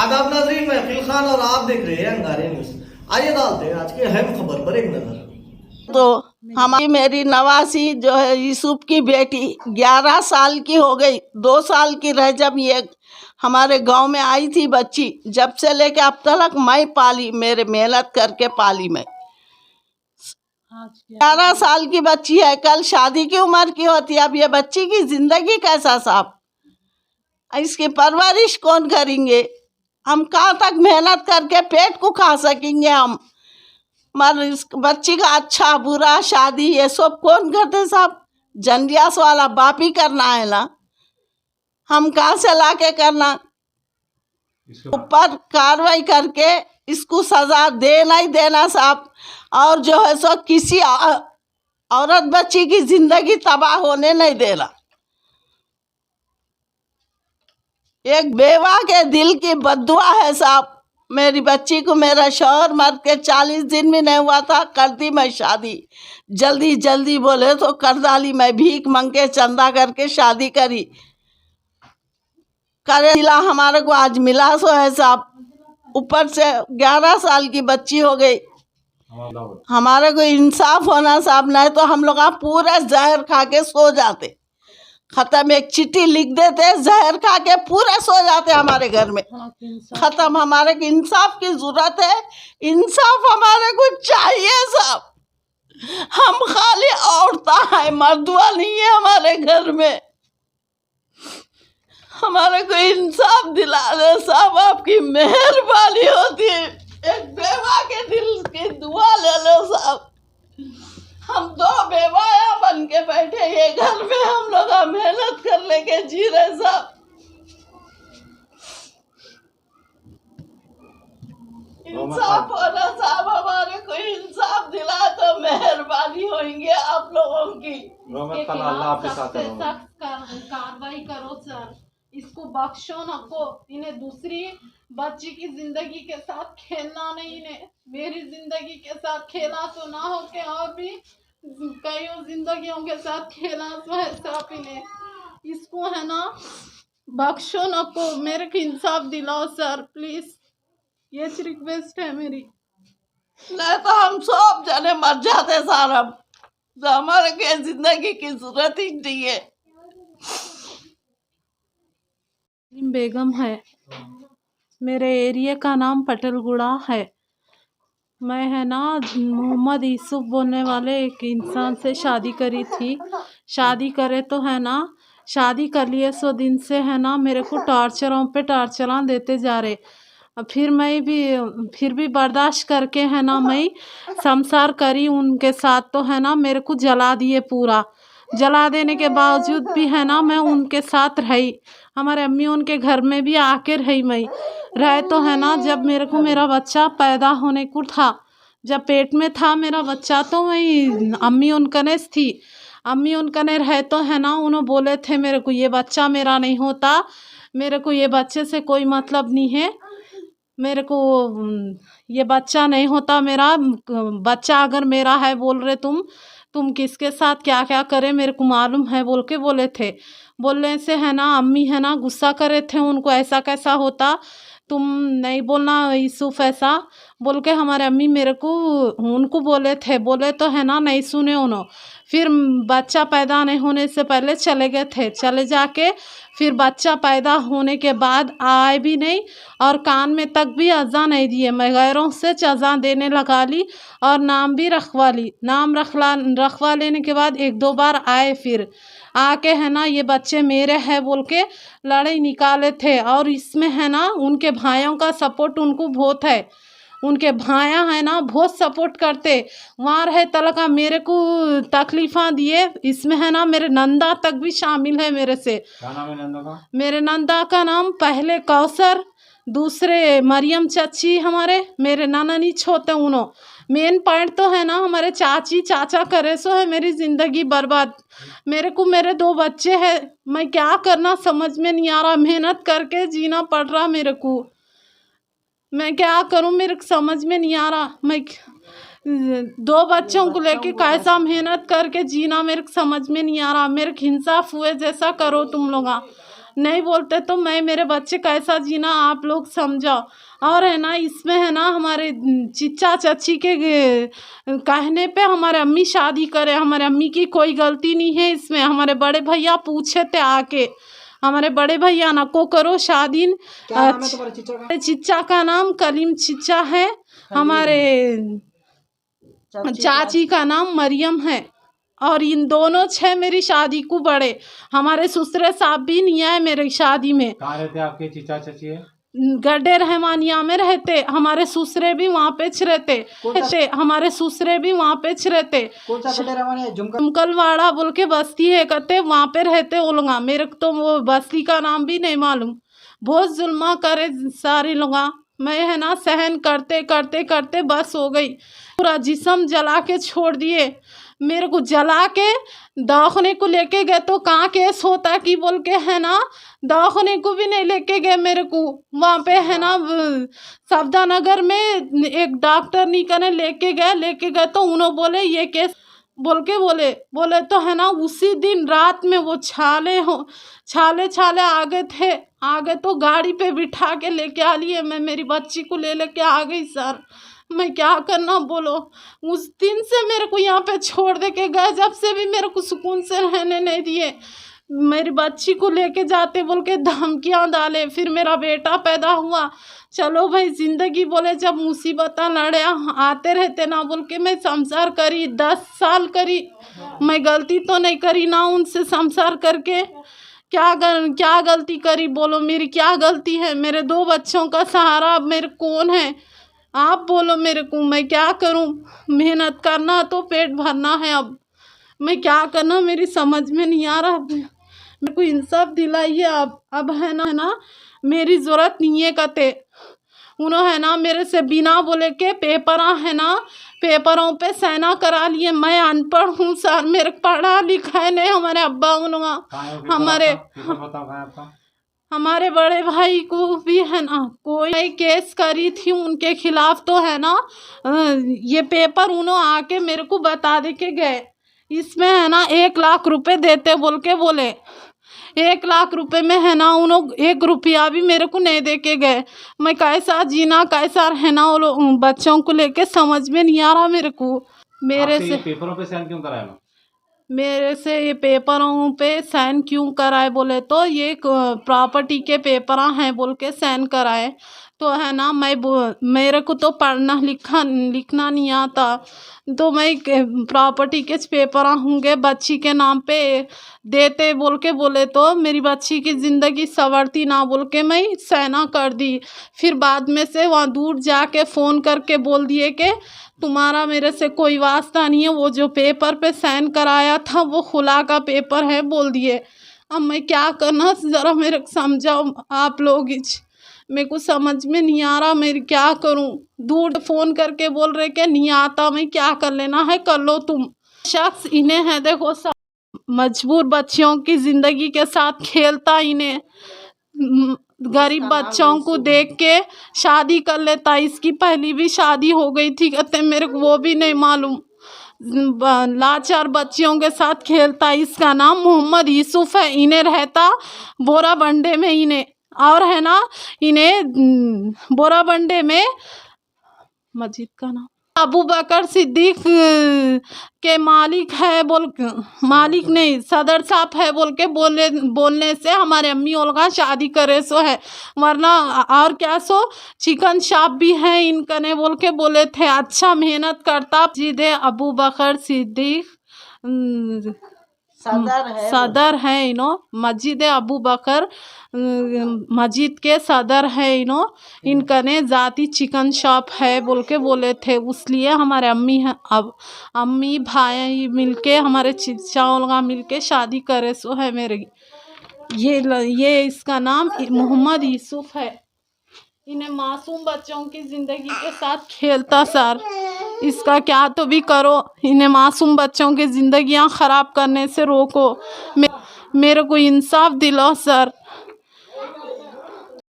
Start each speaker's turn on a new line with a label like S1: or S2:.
S1: आदाब नाज़रीन, मैं अकील खान और आप देख रहे हैं अंगारे न्यूज़। आइए डालते हैं आज की अहम खबर पर एक नजर।
S2: तो हमारी मेरी नवासी जो है यूसुफ की बेटी 11 साल की हो गई। 2 साल की रह जब ये हमारे गांव में आई थी बच्ची, जब से लेके अब तक मैं पाली, मेरे मेहनत करके पाली मैं। 11 साल की बच्ची है, कल शादी की उम्र की होती है। अब ये बच्ची की जिंदगी कैसा साहब, इसकी परवरिश कौन करेंगे? हम कहाँ तक मेहनत करके पेट को खा सकेंगे हम? मगर इस बच्ची का अच्छा बुरा शादी ये सब कौन करते साहब? जंडियास वाला बाप ही करना है ना, हम कहाँ से ला के करना? ऊपर कार्रवाई करके इसको सजा देना ही देना साहब। और जो है सो किसी औरत बच्ची की जिंदगी तबाह होने नहीं देना। एक बेवा के दिल की बद्दुआ है साहब। मेरी बच्ची को मेरा शौहर मर के 40 दिन भी नहीं हुआ था, कर दी मैं शादी। जल्दी जल्दी बोले तो कर डाली मैं, भीख मांग के चंदा करके शादी करी। करे मिला हमारे को, आज मिला सो है साहब। ऊपर से 11 साल की बच्ची हो गई। हमारे को इंसाफ होना साहब, नहीं तो हम लोग पूरा जहर खा के सो जाते। खत्म, एक चिट्ठी लिख देते, जहर खा के पूरे सो जाते हमारे घर में। खत्म, हमारे को इंसाफ की जरूरत है। इंसाफ हमारे को चाहिए साहब। हम खाली औरतें हैं, मर्दुआ नहीं है हमारे घर में। हमारे को इंसाफ दिला दे साहब, आपकी मेहरबानी होती है। एक बेवा के दिल की दुआ ले लो साहब। हम 2 बेवाया बन के बैठे ये घर में, हम लोग मेहनत कर लेके जी रहे साहब। इंसाफ होना साहब, हमारे को इंसाफ दिला तो मेहरबानी होंगे आप लोगों की।
S3: सख्त कार्रवाई करो सर, इसको बख्शो नको। इन्हें दूसरी बच्ची की जिंदगी के साथ खेलना नहीं, इन्हें मेरी जिंदगी के साथ खेला तो ना हो के और भी कईयों जिंदगियों के साथ खेला तो है साहब। इन्हें इसको है ना बख्शो नको, मेरे को इंसाफ दिलाओ सर प्लीज, ये रिक्वेस्ट है मेरी।
S2: नहीं तो हम सब जने मर जाते साहब, तो हमारे के जिंदगी की जरूरत ही नहीं है।
S3: बेगम है, मेरे एरिया का नाम पटलगुड़ा है। मैं है ना मोहम्मद यूसुफ बोलने वाले एक इंसान से शादी करी थी। शादी करे तो है ना, शादी कर लिए 100 दिन से है ना मेरे को टॉर्चरों पे टॉर्चरां देते जा रहे। फिर भी बर्दाश्त करके है ना मैं संसार करी उनके साथ। तो है ना मेरे को जला दिए, पूरा जला देने के बावजूद भी है ना मैं उनके साथ रही। हमारे अम्मी उनके घर में भी आके रही मैं रहे। तो है ना जब मेरे को मेरा बच्चा पैदा होने को था, जब पेट में था मेरा बच्चा, तो मैं अम्मी उनकने थी। अम्मी उनकने रहे तो है ना उन्होंने बोले थे मेरे को ये बच्चा मेरा नहीं होता, मेरे को ये बच्चे से कोई मतलब नहीं है, मेरे को ये बच्चा नहीं होता मेरा। बच्चा अगर मेरा है बोल रहे तुम किसके साथ क्या क्या करे मेरे को मालूम है बोल के बोले थे। बोलने से है ना अम्मी है ना गुस्सा करे थे उनको, ऐसा कैसा होता, तुम नहीं बोलना यूसुफ ऐसा बोल के हमारे अम्मी मेरे को उनको बोले थे। बोले तो है ना नहीं सुने उन्होंने। फिर बच्चा पैदा नहीं होने से पहले चले गए थे। चले जाके फिर बच्चा पैदा होने के बाद आए भी नहीं और कान में तक भी अज़ा नहीं दिए। मैं गैरों से अज़ा देने लगा ली और नाम भी रखवा ली। नाम रखवा लेने के बाद 1-2 बार आए, फिर आके है ना ये बच्चे मेरे हैं बोल के लड़ाई निकाले थे। और इसमें है ना उनके भाइयों का सपोर्ट उनको बहुत है। उनके भाया है ना बहुत सपोर्ट करते। वहाँ रहे तलका मेरे को तकलीफ़ा दिए। इसमें है ना मेरे नंदा तक भी शामिल है मेरे से।
S4: क्या नाम है नंदा का?
S3: मेरे नंदा का नाम पहले कौसर, दूसरे मरियम चाची, हमारे मेरे नाना नीच होते उन्हों। मेन पॉइंट तो है ना हमारे चाची चाचा करे सो है मेरी ज़िंदगी बर्बाद। मेरे को मेरे 2 बच्चे हैं, मैं क्या करना समझ में नहीं आ रहा। मेहनत करके जीना पड़ रहा मेरे को, मैं क्या करूं मेरे को समझ में नहीं आ रहा। मैं 2 बच्चों को लेके कैसा मेहनत करके जीना मेरे को समझ में नहीं आ रहा। मेरे को इंसाफ हुए जैसा करो तुम लोग। नहीं बोलते तो मैं मेरे बच्चे कैसा जीना आप लोग समझाओ। और है ना इसमें है ना हमारे चिच्चा चाची के कहने पे हमारे अम्मी शादी करे। हमारे अम्मी की कोई गलती नहीं है इसमें। हमारे बड़े भैया पूछे थे आके, हमारे बड़े भैया ना को करो शादी। चिच्चा का नाम कलीम चिच्चा है, हमारे चाची का नाम मरियम है। और इन दोनों छः मेरी शादी को बड़े। हमारे ससुरे साहब भी नहीं आए मेरी शादी में।
S4: कहाँ रहते आपके चिच्चा चाची है?
S3: गड्ढे रहमानिया में रहते। हमारे ससुरे भी वहाँ पे रहते। हमारे ससुरे भी वहाँ पे रहते। जुमकलवाड़ा बोल के बस्ती है कहते, वहाँ पे रहते वो लोग। मेरे को तो वो बस्ती का नाम भी नहीं मालूम। बहुत जुल्मा करे सारे लोग। मैं है ना सहन करते करते करते बस हो गई। पूरा जिस्म जला के छोड़ दिए। मेरे को जला के दवाखाने को लेके गए तो कहाँ केस होता कि बोल के है ना दवाखाने को भी नहीं लेके गए मेरे को। वहाँ पे है ना सफदा नगर में एक डॉक्टर नहीं करने लेके गए तो उन्होंने बोले ये केस बोल के बोले तो है ना उसी दिन रात में वो छाले आगे थे। आगे तो गाड़ी पे बिठा के लेके आ लिए। मैं मेरी बच्ची को लेके आ गई सर। मैं क्या करना बोलो। उस दिन से मेरे को यहाँ पे छोड़ दे के गए, जब से भी मेरे को सुकून से रहने नहीं दिए। मेरी बच्ची को लेके जाते बोल के धमकियाँ डाले। फिर मेरा बेटा पैदा हुआ। चलो भाई ज़िंदगी बोले जब मुसीबत लड़े आते रहते ना बोल के मैं संसार करी 10 साल करी। मैं गलती तो नहीं करी ना उनसे संसार करके। क्या गलती करी बोलो, मेरी क्या गलती है? मेरे 2 बच्चों का सहारा मेरे कौन है? आप बोलो मेरे को, मैं क्या करूं? मेहनत करना तो पेट भरना है। अब मैं क्या करना मेरी समझ में नहीं आ रहा। मेरे को इंसाफ दिलाइए। अब है ना मेरी ज़रूरत नहीं है कहते। उन्होंने है ना मेरे से बिना बोले के पेपरों पे साइन करा लिए। मैं अनपढ़ हूँ सर, मेरे पढ़ा लिखा है नहीं। हमारे अब्बा हमारे बड़े भाई को भी है ना कोई केस करी थी उनके खिलाफ। तो है ना ये पेपर उन्होंने आके मेरे को बता दे के गए। इसमें है ना 1 लाख रुपए देते बोल के बोले। 1 लाख रुपए में है ना उन्होंने 1 रुपया भी मेरे को नहीं दे के गए। मैं कैसा जीना कैसा रहना वो लोग बच्चों को लेके समझ में नहीं आ रहा मेरे को। मेरे से
S4: पेपरों पे साइन क्यों कराया?
S3: मेरे से ये पेपरों पे साइन क्यों कराए बोले तो ये प्रॉपर्टी के पेपर हैं बोल के साइन कराए। तो है ना मेरे को तो पढ़ना लिखना नहीं आता। तो मैं प्रॉपर्टी के पेपर होंगे बच्ची के नाम पे देते बोल के बोले तो मेरी बच्ची की ज़िंदगी संवरती ना बोल के मैं साइन कर दी। फिर बाद में से वहाँ दूर जाके फ़ोन करके बोल दिए कि तुम्हारा मेरे से कोई वास्ता नहीं है। वो जो पेपर पे साइन कराया था वो खुला का पेपर है बोल दिए। अब मैं क्या करना ज़रा मेरे को समझाओ आप लोग। मेरे को समझ में नहीं आ रहा मैं क्या करूं। दूर फ़ोन करके बोल रहे कि नहीं आता, मैं क्या कर लेना है कर लो तुम। शख्स इन्हें है देखो सब मजबूर बच्चियों की ज़िंदगी के साथ खेलता। इन्हें गरीब बच्चों को देख के शादी कर लेता। इसकी पहली भी शादी हो गई थी कहते मेरे को वो भी नहीं मालूम। लाचार बच्चियों के साथ खेलता। इसका नाम मोहम्मद यूसुफ है। इन्हें रहता बोरा बंडे में। इन्हें और है ना इन्हें बोरा बंडे में मस्जिद का नाम अबू बकर सिद्दीक के मालिक है मालिक नहीं सदर साहब है बोल के बोलने से हमारे अम्मी ओलगा शादी करे सो है। वरना और क्या सो चिकन शॉप भी है इनका ने बोल के बोले थे। अच्छा मेहनत करता। मस्जिद अबू बकर सिद्दीक सदर है इनो। मस्जिद अबू बकर मस्जिद के सदर है इनो। इनका ने ज़ाती चिकन शॉप है बोल के बोले थे। इसलिए हमारे अम्मी भाई मिलके हमारे चिच्चा मिलके शादी करे सो है मेरे। ये इसका नाम मोहम्मद यूसुफ है। इन्हें मासूम बच्चों की ज़िंदगी के साथ खेलता सर। इसका क्या तो भी करो। इन्हें मासूम बच्चों की ज़िंदगियां ख़राब करने से रोको। मेरे को इंसाफ दिलाओ सर।